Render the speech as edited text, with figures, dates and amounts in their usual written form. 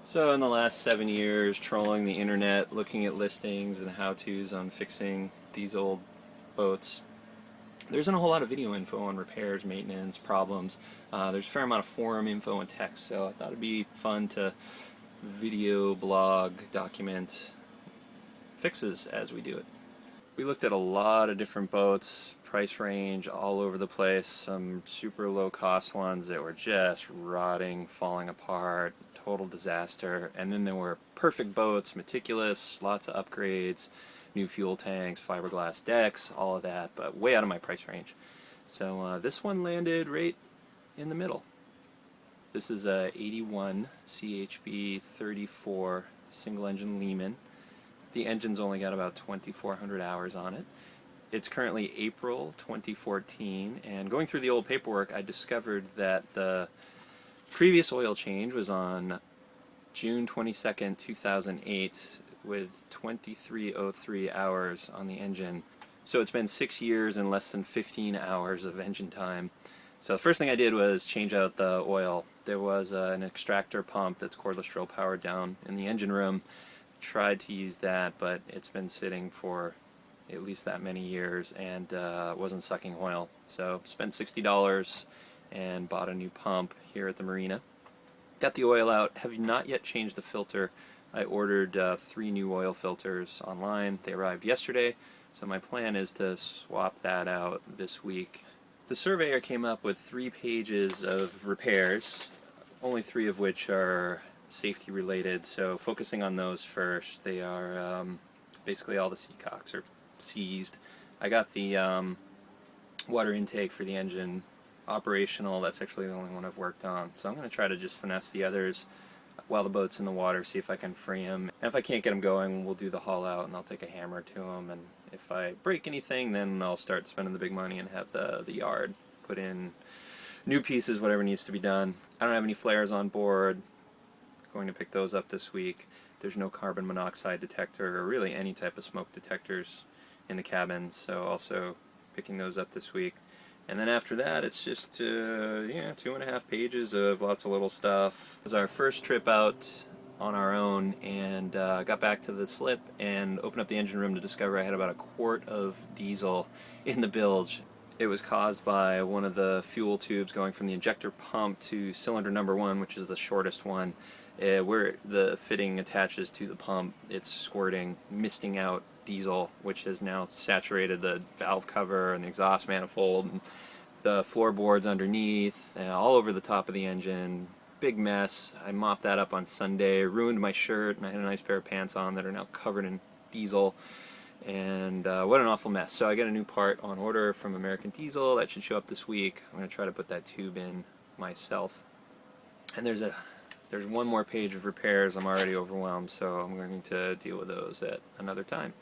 So in the last 7 years, trolling the internet, looking at listings and how-tos on fixing these old boats, there isn't a whole lot of video info on repairs, maintenance, problems. There's a fair amount of forum info and text, so I thought it'd be fun to video, blog, document fixes as we do it. We looked at a lot of different boats, price range all over the place, some super low cost ones that were just rotting, falling apart, total disaster, and then there were perfect boats, meticulous, lots of upgrades, new fuel tanks, fiberglass decks, all of that, but way out of my price range. So this one landed right in the middle. This is a 81 CHB34 single engine Lehman. The engine's only got about 2,400 hours on it. It's currently April 2014, and going through the old paperwork, I discovered that the previous oil change was on June 22nd, 2008, with 2303 hours on the engine. So it's been 6 years and less than 15 hours of engine time. So the first thing I did was change out the oil. There was an extractor pump that's cordless drill powered down in the engine room. Tried to use that, but it's been sitting for at least that many years and wasn't sucking oil. So spent $60 and bought a new pump here at the marina. Got the oil out, have not yet changed the filter. I ordered 3 new oil filters online. They arrived yesterday, so my plan is to swap that out this week. The surveyor came up with 3 pages of repairs, only 3 of which are safety related, so focusing on those first. They are basically all the seacocks are seized. I got the water intake for the engine operational. That's actually the only one I've worked on, so I'm going to try to just finesse the others while the boat's in the water, see if I can free them. And if I can't get them going, we'll do the haul out and I'll take a hammer to them, and if I break anything, then I'll start spending the big money and have the yard put in new pieces, whatever needs to be done. I don't have any flares on board. Going to pick those up this week. There's no carbon monoxide detector or really any type of smoke detectors in the cabin, so also picking those up this week. And then after that, it's just 2.5 pages of lots of little stuff. It was our first trip out on our own, and got back to the slip and opened up the engine room to discover I had about a quart of diesel in the bilge. It was caused by one of the fuel tubes going from the injector pump to cylinder number 1, which is the shortest one. Where the fitting attaches to the pump, it's squirting, misting out diesel, which has now saturated the valve cover and the exhaust manifold and the floorboards underneath, all over the top of the engine. Big mess. I mopped that up on Sunday, ruined my shirt, and I had a nice pair of pants on that are now covered in diesel. And what an awful mess. So I got a new part on order from American Diesel. That should show up this week. I'm going to try to put that tube in myself. And there's one more page of repairs. I'm already overwhelmed, so I'm going to deal with those at another time.